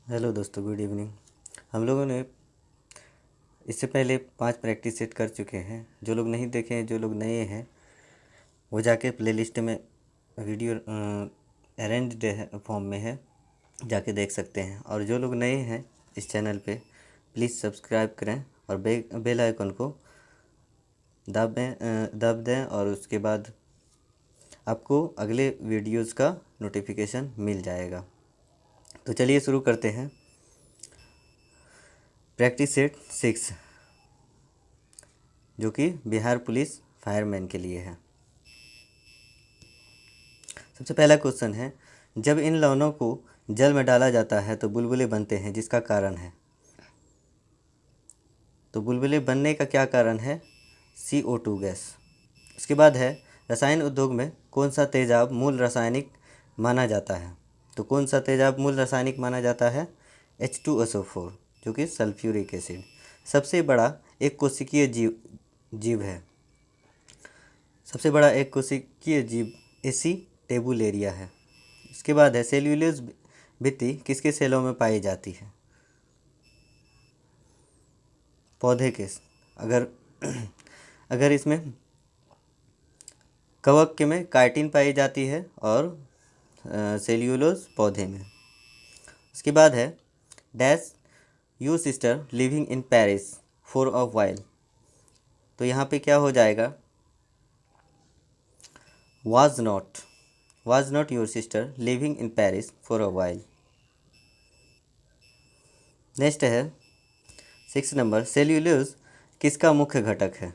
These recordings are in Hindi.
हेलो दोस्तों, गुड इवनिंग। हम लोगों ने इससे पहले 5 प्रैक्टिस सेट कर चुके हैं। जो लोग नहीं देखे हैं, जो लोग नए हैं, वो जाके प्लेलिस्ट में वीडियो अरेंज्ड फॉर्म में है, जाके देख सकते हैं। और जो लोग नए हैं इस चैनल पे, प्लीज़ सब्सक्राइब करें और बेल आइकन को दब दें और उसके बाद आपको अगले वीडियोस का नोटिफिकेशन मिल जाएगा। तो चलिए शुरू करते हैं। प्रैक्टिस सेट 6, जो कि बिहार पुलिस फायरमैन के लिए है। सबसे पहला क्वेश्चन है, जब इन लवणों को जल में डाला जाता है तो बुलबुले बनते हैं, जिसका कारण है। तो बुलबुले बनने का क्या कारण है? CO2 gas. उसके बाद है, रसायन उद्योग में कौन सा तेजाब मूल रासायनिक माना जाता है। तो कौन सा तेजाब मूल रासायनिक माना जाता है? H2SO4, जो कि सल्फ्यूरिक एसिड। सबसे बड़ा एक कोशिकीय जीव है। सबसे बड़ा एक कोशिकीय जीव एसी टेबुलेरिया है। इसके बाद है, सेल्यूलोज भित्ति किसके सेलों में पाई जाती है? पौधे के। अगर अगर इसमें कवक के में काइटिन पाई जाती है और सेल्यूलोज पौधे में। उसके बाद है, dash you sister living in Paris for a while. तो यहाँ पे क्या हो जाएगा? was not your sister living in Paris for a while। Next है 6 नंबर, सेल्यूलोज किसका मुख्य घटक है?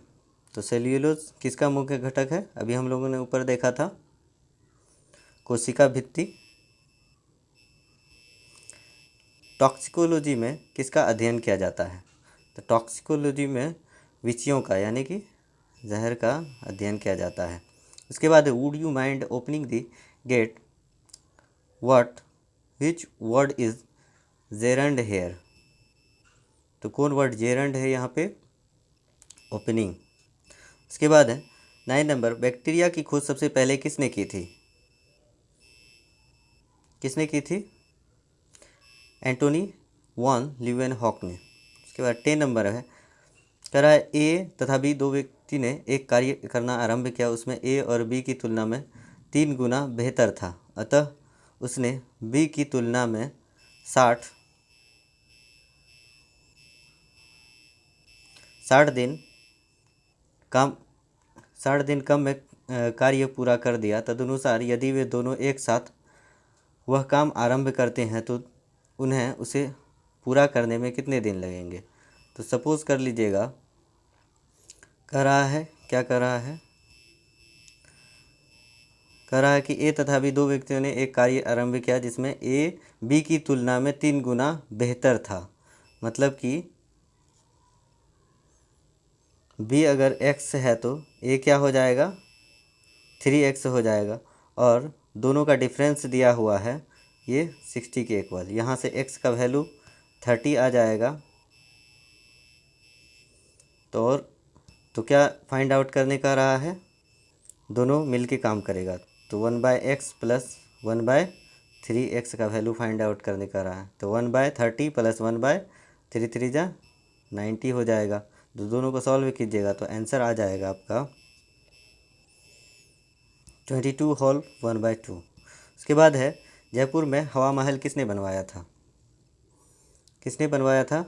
तो सेल्यूलोज किसका मुख्य घटक है? अभी हम लोगों ने ऊपर देखा था, कोशिका भित्ति। टॉक्सिकोलॉजी में किसका अध्ययन किया जाता है? तो टॉक्सिकोलॉजी में विषयों का, यानी कि जहर का अध्ययन किया जाता है। उसके बाद would you mind opening the gate what which word is gerund here. तो कौन वर्ड जेरंड है यहाँ पे? ओपनिंग। उसके बाद है 9 नंबर, बैक्टीरिया की खोज सबसे पहले किसने की थी? किसने की थी? एंटोनी वॉन लीवेनहॉक ने। उसके बाद 10 नंबर है, कह रहा है ए तथा बी दो व्यक्ति ने एक कार्य करना आरंभ किया, उसमें ए और बी की तुलना में 3 गुना बेहतर था, अतः उसने बी की तुलना में 60 दिन काम 60 दिन कम में कार्य पूरा कर दिया। तदनुसार यदि वे दोनों एक साथ वह काम आरंभ करते हैं तो उन्हें उसे पूरा करने में कितने दिन लगेंगे? तो सपोज़ कर लीजिएगा, कह रहा है, क्या कह रहा है? कह रहा है कि ए तथा बी दो व्यक्तियों ने एक कार्य आरंभ किया जिसमें ए बी की तुलना में 3 गुना बेहतर था। मतलब कि बी अगर x है तो ए क्या हो जाएगा? 3x हो जाएगा। और दोनों का डिफरेंस दिया हुआ है ये 60 के इक्वल। यहाँ से x का वैल्यू 30 आ जाएगा। तो क्या फाइंड आउट करने का रहा है? दोनों मिलके काम करेगा। तो 1/x प्लस 1/3x का वैल्यू फाइंड आउट करने का रहा है। तो 1/30 प्लस 1/3 3 जा 90 हो जाएगा। तो दोनों को सॉल्व कीजिएगा तो आंसर आ जाएगा आपका 22 होल 1/2। उसके बाद है, जयपुर में हवा महल किसने बनवाया था? किसने बनवाया था?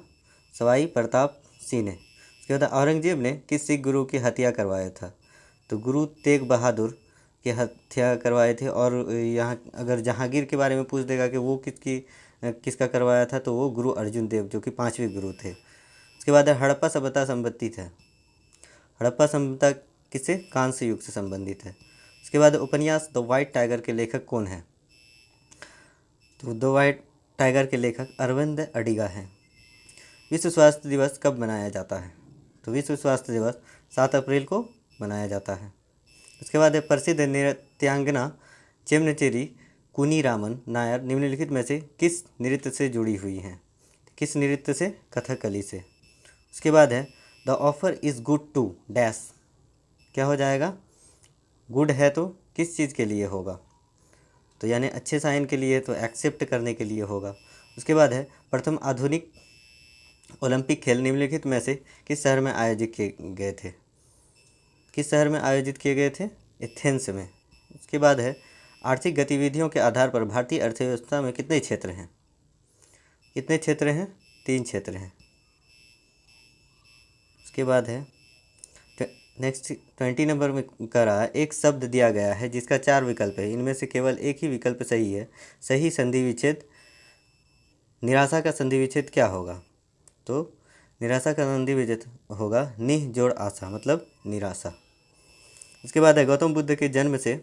सवाई प्रताप सिंह ने। उसके बाद औरंगजेब ने किस सिख गुरु की हत्या करवाया था? तो गुरु तेग बहादुर की हत्या करवाए थे। और यहाँ अगर जहांगीर के बारे में पूछ देगा कि वो किसका करवाया था, तो वो गुरु अर्जुन देव, जो कि 5वें गुरु थे। उसके बाद है, हड़प्पा सभ्यता संबंधित है। हड़प्पा सभ्यता किससे? कांस्य युग से संबंधित है। उसके बाद उपन्यास द वाइट टाइगर के लेखक कौन है? तो द वाइट टाइगर के लेखक अरविंद अडिगा हैं। विश्व स्वास्थ्य दिवस कब मनाया जाता है? तो विश्व स्वास्थ्य दिवस 7 अप्रैल को मनाया जाता है। उसके बाद है, प्रसिद्ध नृत्यांगना चेमनचेरी कुनीरामन नायर निम्नलिखित में से किस नृत्य से जुड़ी हुई हैं? किस नृत्य से? कथकली से। उसके बाद है, the offer is good to dash. क्या हो जाएगा? गुड है तो किस चीज़ के लिए होगा? तो यानी अच्छे साइन के लिए, तो एक्सेप्ट करने के लिए होगा। उसके बाद है प्रथम आधुनिक ओलंपिक खेल निम्नलिखित में से किस शहर में आयोजित किए गए थे? किस शहर में आयोजित किए गए थे? एथेंस में। उसके बाद है आर्थिक गतिविधियों के आधार पर भारतीय अर्थव्यवस्था में कितने क्षेत्र हैं? कितने क्षेत्र हैं? 3 क्षेत्र हैं। उसके बाद है नेक्स्ट 20 नंबर में कह रहा है एक शब्द दिया गया है जिसका 4 विकल्प है, इनमें से केवल एक ही विकल्प सही है। सही संधि विच्छेद निराशा का संधि विच्छेद क्या होगा? तो निराशा का संधि विच्छेद होगा निह जोड़ आशा, मतलब निराशा। उसके बाद है गौतम बुद्ध के जन्म से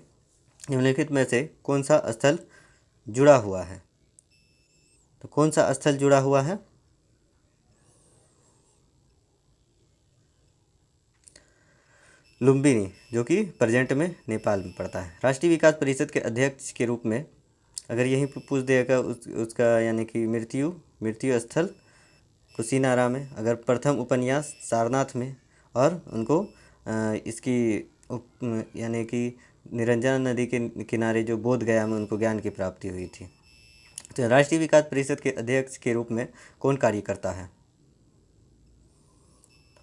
निम्नलिखित में से कौन सा स्थल जुड़ा हुआ है? तो कौन सा स्थल जुड़ा हुआ है? लुम्बिनी, जो कि प्रेजेंट में नेपाल में पड़ता है। राष्ट्रीय विकास परिषद के अध्यक्ष के रूप में अगर यहीं पर पूछ देगा उसका यानी कि मृत्यु स्थल कुशीनारा में, अगर प्रथम उपन्यास सारनाथ में, और उनको इसकी यानी कि निरंजना नदी के किनारे जो बोध गया में उनको ज्ञान की प्राप्ति हुई थी। तो राष्ट्रीय विकास परिषद के अध्यक्ष के रूप में कौन कार्य करता है?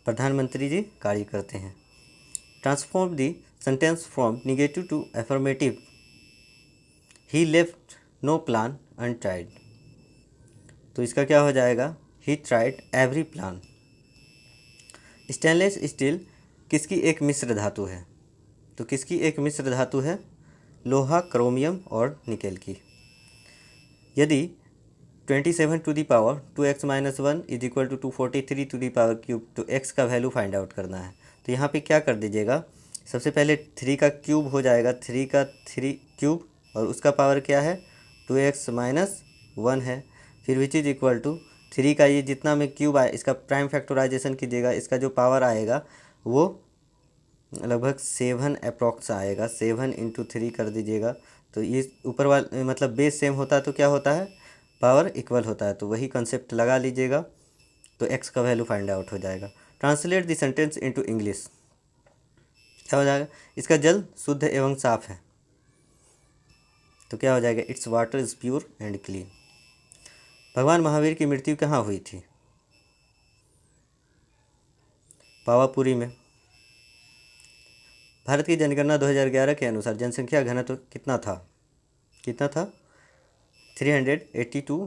प्रधानमंत्री जी कार्य करते हैं। Transform the sentence from negative to affirmative. He left no plan untried. तो इसका क्या हो जाएगा? He tried every plan. Stainless steel किसकी एक मिश्र धातु है? तो किसकी एक मिश्र धातु है? लोहा, क्रोमियम और निकेल की। यदि 27 to the power 2x-1 is equal to 243 to the power cube, तो x का वैल्यू फाइंड आउट करना है। तो यहाँ पे क्या कर दीजिएगा, सबसे पहले 3 का क्यूब हो जाएगा, 3 का 3 क्यूब, और उसका पावर क्या है? 2x-1 है। फिर विच इज इक्वल टू 3 का ये जितना में क्यूब आए इसका प्राइम फैक्टराइजेशन कीजिएगा, इसका जो पावर आएगा वो लगभग 7 अप्रॉक्स आएगा। 7 इंटू 3 कर दीजिएगा, तो ये ऊपर वाला मतलब बेस सेम होता है तो क्या होता है? पावर इक्वल होता है। तो वही कंसेप्ट लगा लीजिएगा, तो x का वैल्यू फाइंड आउट हो जाएगा। Translate the sentence into English, क्या हो जाएगा? इसका जल शुद्ध एवं साफ है, तो क्या हो जाएगा? It's water is pure and clean. भगवान महावीर की मृत्यु कहाँ हुई थी? पावापुरी में। भारत की जनगणना 2011 के अनुसार जनसंख्या घनत्व कितना था? 382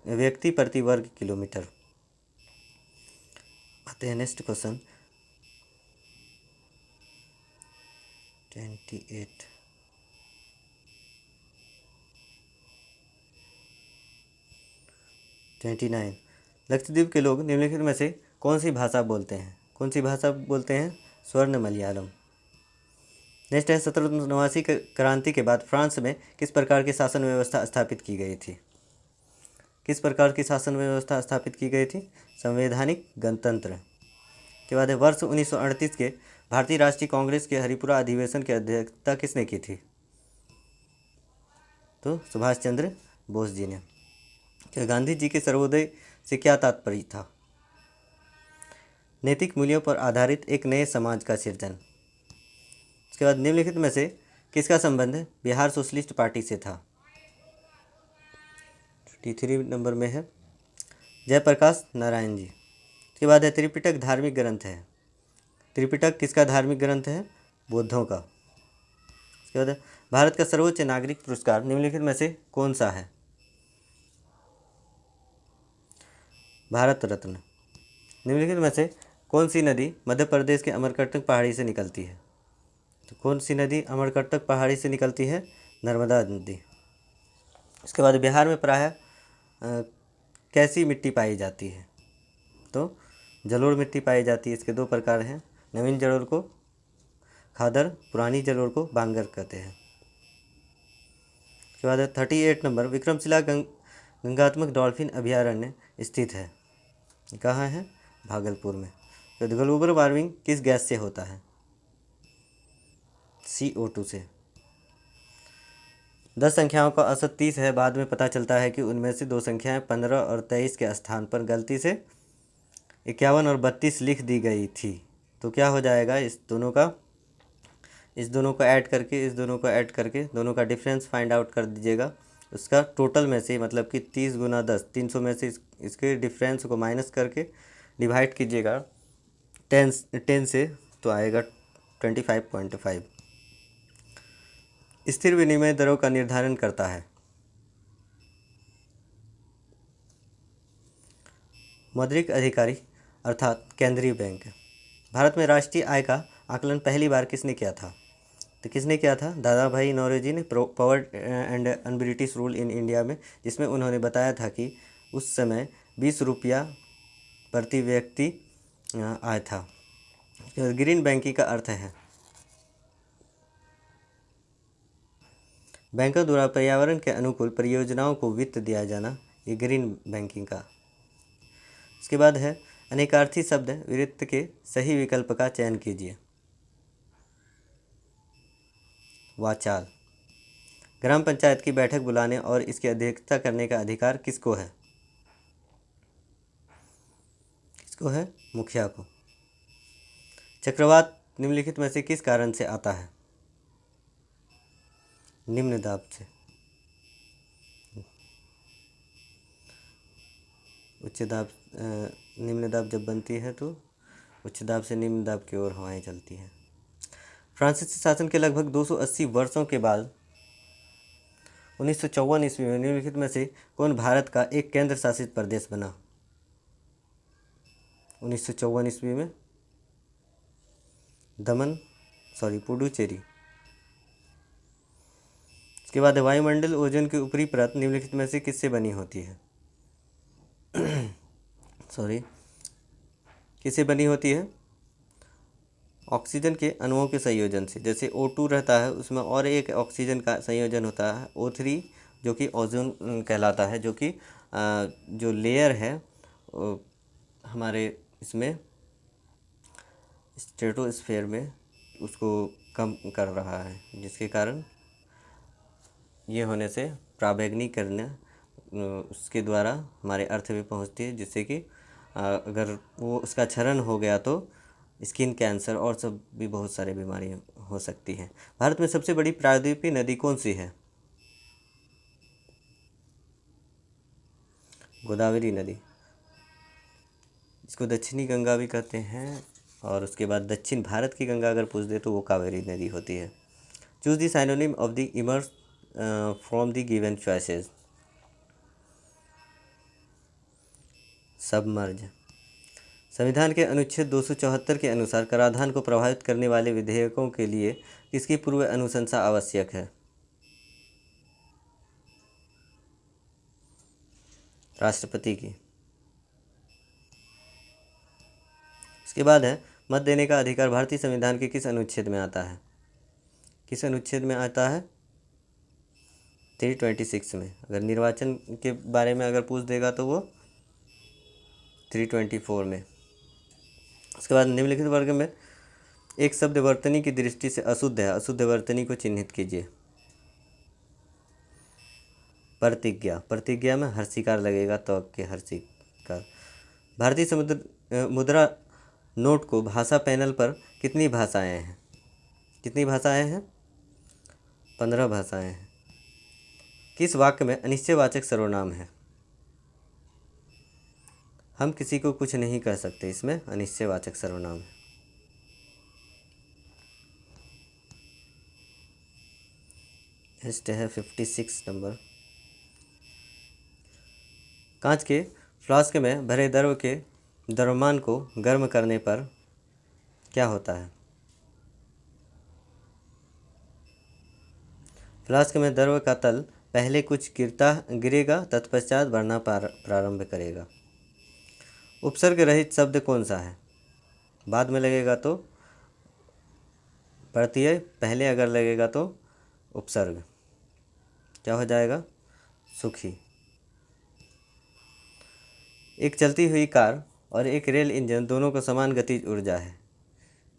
व्यक्ति प्रति वर्ग किलोमीटर। आते हैं नेक्स्ट क्वेश्चन 28। लक्षद्वीप के लोग निम्नलिखित में से कौन सी भाषा बोलते हैं? कौन सी भाषा बोलते हैं? स्वर्ण मलयालम। नेक्स्ट है 1789 क्रांति के बाद फ्रांस में किस प्रकार की शासन व्यवस्था स्थापित की गई थी? किस प्रकार की शासन व्यवस्था स्थापित की गई थी? संवैधानिक गणतंत्र। के बाद है वर्ष 1938 के भारतीय राष्ट्रीय कांग्रेस के हरिपुरा अधिवेशन की अध्यक्षता किसने की थी? तो सुभाष चंद्र बोस जी ने। क्या गांधी जी के सर्वोदय से क्या तात्पर्य था? नैतिक मूल्यों पर आधारित एक नए समाज का सृजन। उसके बाद निम्नलिखित में से किसका संबंध बिहार सोशलिस्ट पार्टी से था? 23 नंबर में है जयप्रकाश नारायण जी। उसके बाद है त्रिपिटक धार्मिक ग्रंथ है। त्रिपिटक किसका धार्मिक ग्रंथ है? बौद्धों का। उसके बाद भारत का सर्वोच्च नागरिक पुरस्कार निम्नलिखित में से कौन सा है? भारत रत्न। निम्नलिखित में से कौन सी नदी मध्य प्रदेश के अमरकंटक पहाड़ी से निकलती है? तो कौन सी नदी अमरकंटक पहाड़ी से निकलती है? नर्मदा नदी। उसके बाद बिहार में प्रायः कैसी मिट्टी पाई जाती है? तो जलोढ़ मिट्टी पाई जाती है। इसके 2 प्रकार हैं, नवीन जलोढ़ को खादर, पुरानी जलोढ़ को बांगर कहते हैं। उसके बाद 38 नंबर विक्रमशिला गंगात्मक डॉल्फिन अभयारण्य स्थित है, कहाँ है? भागलपुर में। तो ग्लोबल वार्मिंग किस गैस से होता है? CO2 से। 10 संख्याओं का औसत 30 है, बाद में पता चलता है कि उनमें से 2 संख्याएं 15 और 23 के स्थान पर गलती से 51 और 32 लिख दी गई थी। तो क्या हो जाएगा? इस दोनों को ऐड करके दोनों का डिफरेंस फाइंड आउट कर दीजिएगा। उसका टोटल में से मतलब कि 30 गुना 10 300 में से इसके डिफरेंस को माइनस करके डिवाइड कीजिएगा 10 से, तो आएगा 25.5। स्थिर विनिमय दरों का निर्धारण करता है। मौद्रिक अधिकारी अर्थात केंद्रीय बैंक। भारत में राष्ट्रीय आय का आकलन पहली बार किसने किया था? तो किसने किया था? दादा भाई नौरोजी ने power and un-British rule in India में, जिसमें उन्होंने बताया था कि उस समय 20 रुपया प्रति व्यक्ति आय था। ग्रीन बैंकिंग का अर्थ है बैंकों द्वारा पर्यावरण के अनुकूल परियोजनाओं को वित्त दिया जाना, ये ग्रीन बैंकिंग का। इसके बाद है अनेकार्थी शब्द वित्त के सही विकल्प का चयन कीजिए। वाचाल। ग्राम पंचायत की बैठक बुलाने और इसकी अध्यक्षता करने का अधिकार किसको है? किसको है? मुखिया को। चक्रवात निम्नलिखित में से किस कारण से आता है? निम्न दाब से। उच्च दाब निम्न दाब जब बनती है तो उच्च दाब से निम्न दाब की ओर हवाएं चलती हैं। फ्रांसीसी शासन के लगभग 280 वर्षों के बाद 1954 ईस्वी में निम्नलिखित में से कौन भारत का एक केंद्र शासित प्रदेश बना? 1954 ईस्वी में पुडुचेरी। इसके बाद वायुमंडल ओजोन की ऊपरी परत निम्नलिखित में से किससे बनी होती है? किससे बनी होती है? ऑक्सीजन के अणुओं के संयोजन से। जैसे O2 रहता है, उसमें और एक ऑक्सीजन का संयोजन होता है O3, जो कि ओजोन कहलाता है, जो कि जो लेयर है हमारे इसमें स्ट्रेटोस्फेयर में उसको कम कर रहा है, जिसके कारण ये होने से पराबैंगनीकरण उसके द्वारा हमारे अर्थ में पहुंचती है, जिससे कि अगर वो उसका क्षरण हो गया तो स्किन कैंसर और सब भी बहुत सारी बीमारियां हो सकती हैं। भारत में सबसे बड़ी प्रायद्वीपीय नदी कौन सी है? गोदावरी नदी। इसको दक्षिणी गंगा भी कहते हैं, और उसके बाद दक्षिण भारत की गंगा अगर पूछ दे तो वो कावेरी नदी होती है। Choose the synonym of the immerse from the given choices. Submerge. संविधान के अनुच्छेद 274 के अनुसार कराधान को प्रभावित करने वाले विधेयकों के लिए किसकी पूर्व अनुशंसा आवश्यक है? राष्ट्रपति की। इसके बाद है मत देने का अधिकार भारतीय संविधान के किस अनुच्छेद में आता है? किस अनुच्छेद में आता है? 326 में। अगर निर्वाचन के बारे में अगर पूछ देगा तो वो 324 में। उसके बाद निम्नलिखित वर्ग में एक शब्द वर्तनी की दृष्टि से अशुद्ध है, अशुद्ध वर्तनी को चिन्हित कीजिए। प्रतिज्ञा। प्रतिज्ञा में हर्षिकार लगेगा तो के हर्षिकार। भारतीय मुद्रा नोट को भाषा पैनल पर कितनी भाषाएं हैं? कितनी भाषाएं हैं? 15 भाषाएं हैं। किस वाक्य में अनिश्चयवाचक सर्वनाम है? हम किसी को कुछ नहीं कह सकते, इसमें अनिश्चयवाचक सर्वनाम है। नेक्स्ट है 56 नंबर। कांच के फ्लास्क में भरे द्रव के द्रव्यमान को गर्म करने पर क्या होता है? फ्लास्क में द्रव का तल पहले कुछ गिरेगा, तत्पश्चात बढ़ना प्रारंभ करेगा। उपसर्ग रहित शब्द कौन सा है? बाद में लगेगा तो प्रत्यय, पहले अगर लगेगा तो उपसर्ग। क्या हो जाएगा? सुखी। एक चलती हुई कार और एक रेल इंजन दोनों को समान गतिज ऊर्जा है,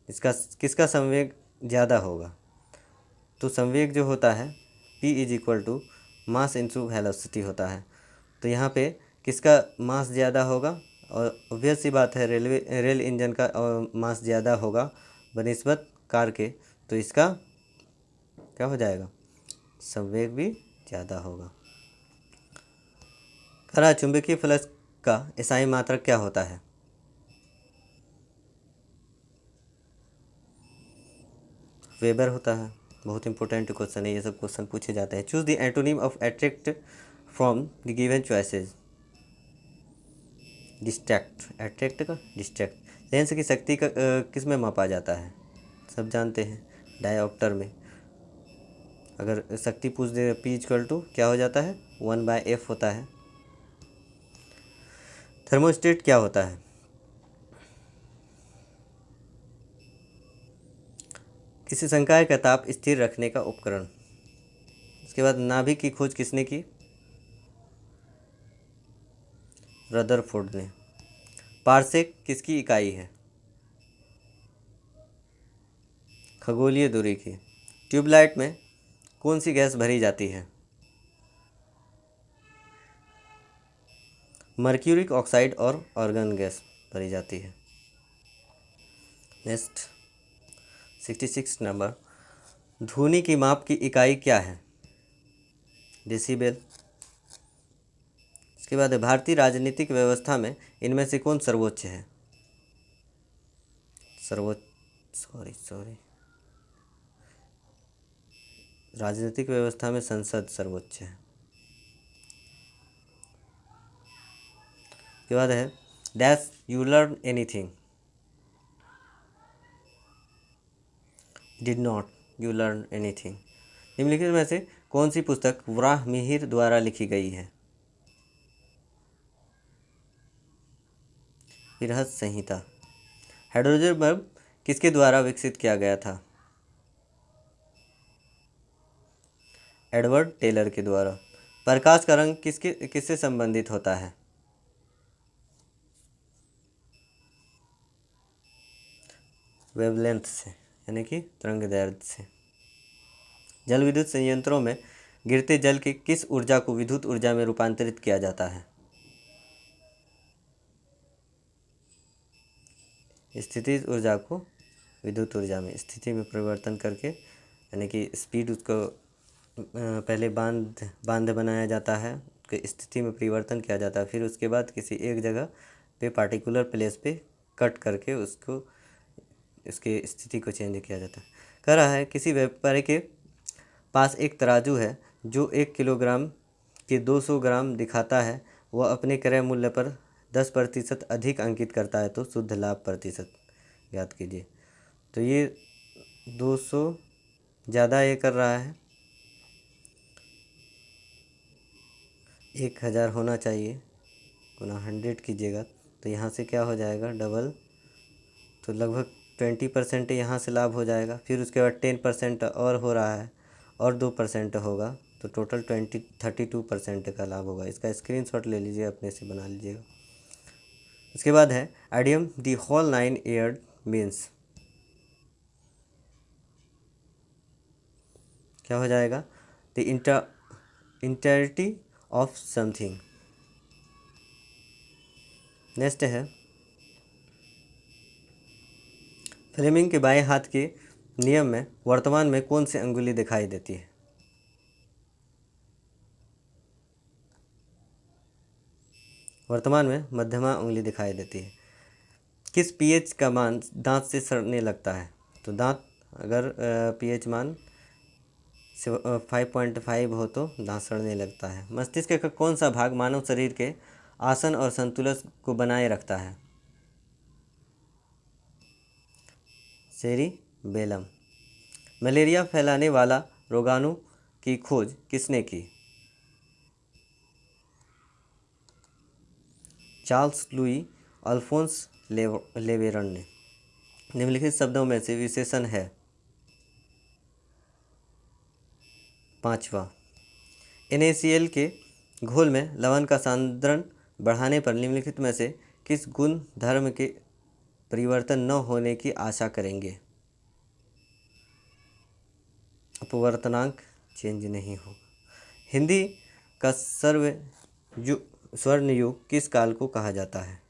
इसका किसका संवेग ज़्यादा होगा? तो संवेग जो होता है P = मास इंटू वेलोसिटी होता है। तो यहाँ पे किसका मास ज़्यादा होगा? और ऑब्वियस सी बात है रेल इंजन का मास ज़्यादा होगा बनिस्बत कार के, तो इसका क्या हो जाएगा? संवेग भी ज़्यादा होगा। कह रहा है चुंबकीय फ्लक्स का SI मात्रक क्या होता है? वेबर होता है। बहुत इंपॉर्टेंट क्वेश्चन है, ये सब क्वेश्चन पूछे जाते हैं। Choose the antonym of attract from the given choices. Distract, attract का डिस्ट्रैक्ट। लेंस की शक्ति का किस में मापा जाता है? सब जानते हैं, डायोप्टर में। अगर शक्ति पूछ दे P= क्या हो जाता है? 1/f होता है। थर्मोस्टेट क्या होता है? किसी संकाय का ताप स्थिर रखने का उपकरण। उसके बाद नाभिक की खोज किसने की? रदरफोर्ड ने। पारसेक किसकी इकाई है? खगोलीय दूरी की। ट्यूबलाइट में कौन सी गैस भरी जाती है? मर्क्यूरिक ऑक्साइड और आर्गन गैस भरी जाती है। नेक्स्ट 66 नंबर, ध्वनि की माप की इकाई क्या है? डेसिबल। इसके बाद है भारतीय राजनीतिक व्यवस्था में इनमें से कौन सर्वोच्च है? सर्वोच्च, सॉरी, राजनीतिक व्यवस्था में संसद सर्वोच्च है। उसके बाद है dash you learn anything. Did not you learn anything. निम्नलिखित में से कौन सी पुस्तक वराह मिहिर द्वारा लिखी गई है? बृहद संहिता। हाइड्रोजन बल्ब किसके द्वारा विकसित किया गया था? एडवर्ड टेलर के द्वारा। प्रकाश का रंग किससे संबंधित होता है? वेवलेंथ से, यानी कि तरंगदैर्घ्य से। जल विद्युत संयंत्रों में गिरते जल की किस ऊर्जा को विद्युत ऊर्जा में रूपांतरित किया जाता है? स्थितिज ऊर्जा को विद्युत ऊर्जा में स्थिति में परिवर्तन करके, यानी कि स्पीड उसको पहले बांध बनाया जाता है, उसके स्थिति में परिवर्तन किया जाता है, फिर उसके बाद किसी एक जगह पे पार्टिकुलर प्लेस पे कट करके उसको इसके स्थिति को चेंज किया जाता है। कह रहा है किसी व्यापारी के पास एक तराजू है जो 1 किलोग्राम के 200 ग्राम दिखाता है, वह अपने क्रय मूल्य पर 10% अधिक अंकित करता है, तो शुद्ध लाभ प्रतिशत याद कीजिए। तो ये 200 ज़्यादा ये कर रहा है, 1000 होना चाहिए, गुना 100 कीजिएगा तो यहाँ से क्या हो जाएगा डबल, तो लगभग 20% यहाँ से लाभ हो जाएगा। फिर उसके बाद 10% और हो रहा है और 2% होगा, तो टोटल 32% का लाभ होगा। इसका स्क्रीनशॉट ले लीजिए, अपने से बना लीजिएगा। उसके बाद है idiom the whole 9 yards means, क्या हो जाएगा? The entirety of something. Next है फ्लेमिंग के बाएं हाथ के नियम में वर्तमान में कौन सी अंगुली दिखाई देती है? वर्तमान में मध्यमा उंगली दिखाई देती है। किस पीएच का मान दांत से सड़ने लगता है? तो दांत अगर पीएच मान 5.5 हो तो दांत सड़ने लगता है। मस्तिष्क का कौन सा भाग मानव शरीर के आसन और संतुलन को बनाए रखता है? सेरिबेलम। मलेरिया फैलाने वाला रोगाणु की खोज किसने की? चार्ल्स लुई अल्फोंस लेवेरन ने। निम्नलिखित शब्दों में से विशेषण है? पांचवा, NaCl के घोल में लवण का सांद्रण बढ़ाने पर निम्नलिखित में से किस गुण धर्म के परिवर्तन न होने की आशा करेंगे? अपवर्तनांक चेंज नहीं होगा। हिंदी का स्वर्ण युग किस काल को कहा जाता है?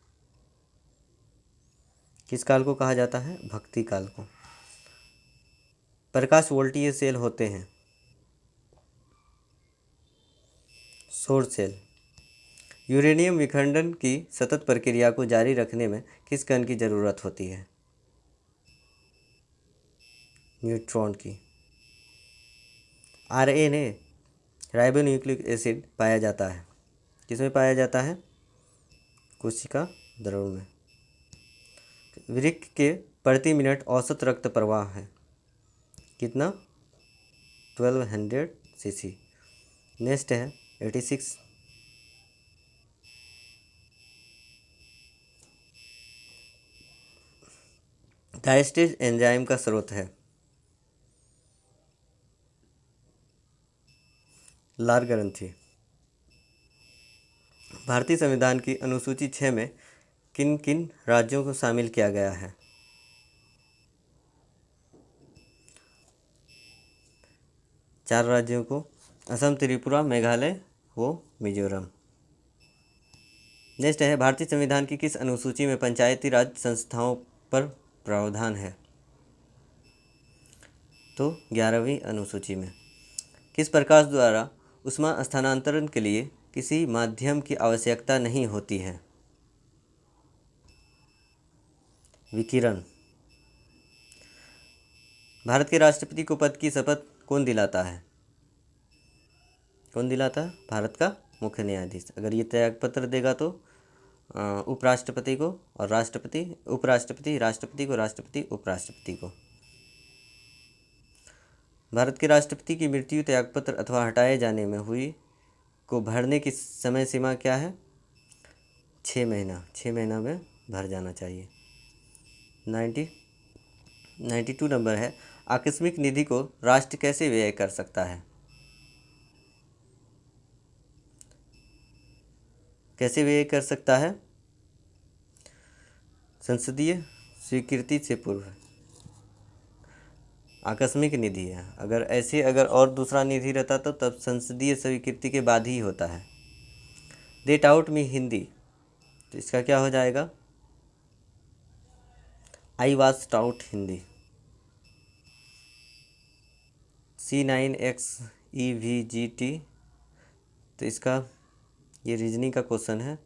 किस काल को कहा जाता है? भक्ति काल को। प्रकाश वोल्टीय सेल होते हैं? सौर सेल। यूरेनियम विखंडन की सतत प्रक्रिया को जारी रखने में किस कण की ज़रूरत होती है? न्यूट्रॉन की। आरएनए राइबोन्यूक्लिक एसिड पाया जाता है, किसमें पाया जाता है? कोशिका द्रव में। वृक्क के प्रति मिनट औसत रक्त प्रवाह है कितना? 1200 सीसी। नेक्स्ट है 86। डायस्टेज एंजाइम का स्रोत है? लार ग्रंथि। भारतीय संविधान की अनुसूची 6 में किन किन राज्यों को शामिल किया गया है? 4 राज्यों को, असम, त्रिपुरा, मेघालय व मिजोरम। नेक्स्ट है भारतीय संविधान की किस अनुसूची में पंचायती राज संस्थाओं पर प्रावधान है? तो 11वीं अनुसूची में। किस प्रकाश द्वारा ऊष्मा स्थानांतरण के लिए किसी माध्यम की आवश्यकता नहीं होती है? विकिरण। भारत के राष्ट्रपति को पद की शपथ कौन दिलाता है? कौन दिलाता है? भारत का मुख्य न्यायाधीश। अगर ये त्यागपत्र देगा तो उपराष्ट्रपति को, और राष्ट्रपति उपराष्ट्रपति, राष्ट्रपति को, राष्ट्रपति उपराष्ट्रपति को। भारत के राष्ट्रपति की मृत्यु, त्यागपत्र अथवा हटाए जाने में हुई को भरने की समय सीमा क्या है? 6 महीना। 6 महीना में भर जाना चाहिए। 92 नंबर है आकस्मिक निधि को राष्ट्र कैसे व्यय कर सकता है? कैसे व्यय कर सकता है? संसदीय स्वीकृति से पूर्व। आकस्मिक निधि है, अगर और दूसरा निधि रहता तो तब संसदीय स्वीकृति के बाद ही होता है। दे टाउट मी हिंदी, तो इसका क्या हो जाएगा? I was taut Hindi. C9XEVGT, तो इसका ये रीजनिंग का क्वेश्चन है,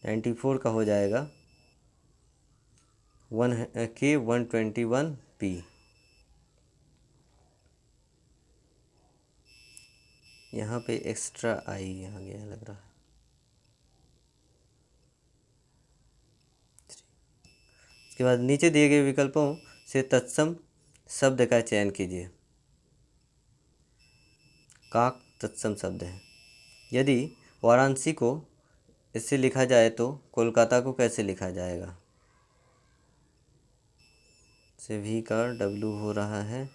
94 का हो जाएगा 1K121P। यहाँ पे एक्स्ट्रा आई आ गया लग रहा है। इसके बाद नीचे दिए गए विकल्पों से तत्सम शब्द का चयन कीजिए। काक तत्सम शब्द है। यदि वाराणसी को इससे लिखा जाए तो कोलकाता को कैसे लिखा जाएगा? से V का W हो रहा है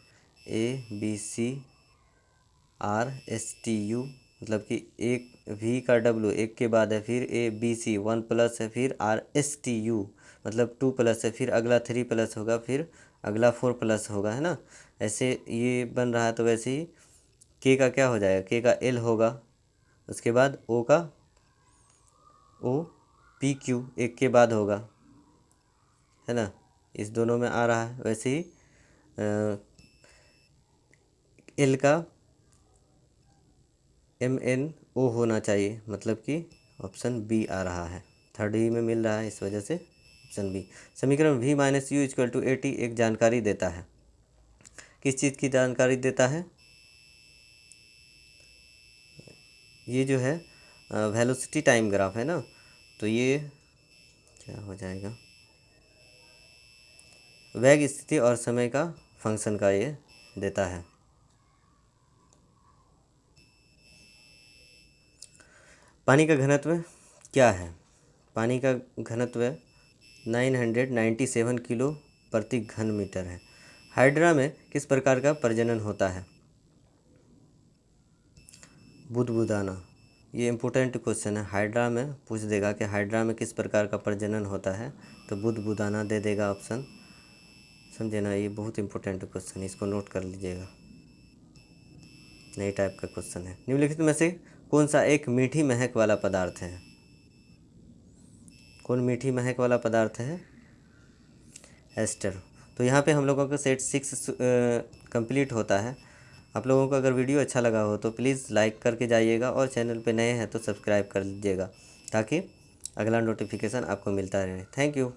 ABCRSTU, मतलब कि एक V का W एक के बाद है, फिर ABC 1 प्लस है, फिर RSTU मतलब 2 प्लस है, फिर अगला 3 प्लस होगा, फिर अगला 4 प्लस होगा, है ना। ऐसे ये बन रहा है। तो वैसे ही K का क्या हो जाएगा? K का L होगा, उसके बाद O का OPQ एक के बाद होगा, है ना। इस दोनों में आ रहा है। वैसे ही L का MNO होना चाहिए, मतलब कि ऑप्शन बी आ रहा है। थर्ड ही में मिल रहा है, इस वजह से ऑप्शन बी। समीकरण V - U = 80 एक जानकारी देता है। किस चीज़ की जानकारी देता है? ये जो है वेलोसिटी टाइम ग्राफ है ना, तो ये क्या हो जाएगा? वेग, स्थिति और समय का फंक्शन का ये देता है। पानी का घनत्व क्या है? पानी का घनत्व 997 किलो प्रति घन मीटर है। हाइड्रा में किस प्रकार का प्रजनन होता है? बुदबुदाना। ये इम्पोर्टेंट क्वेश्चन है, हाइड्रा में पूछ देगा कि हाइड्रा में किस प्रकार का प्रजनन होता है, तो बुदबुदाना दे देगा ऑप्शन। समझे ना, ये बहुत इंपॉर्टेंट क्वेश्चन है, इसको नोट कर लीजिएगा, नई टाइप का क्वेश्चन है। निम्नलिखित में से कौन सा एक मीठी महक वाला पदार्थ है? कौन मीठी महक वाला पदार्थ है? एस्टर। तो यहाँ पे हम लोगों का सेट 6 कंप्लीट होता है। आप लोगों को अगर वीडियो अच्छा लगा हो तो प्लीज़ लाइक करके जाइएगा और चैनल पे नए हैं तो सब्सक्राइब कर लीजिएगा ताकि अगला नोटिफिकेशन आपको मिलता रहे। Thank you.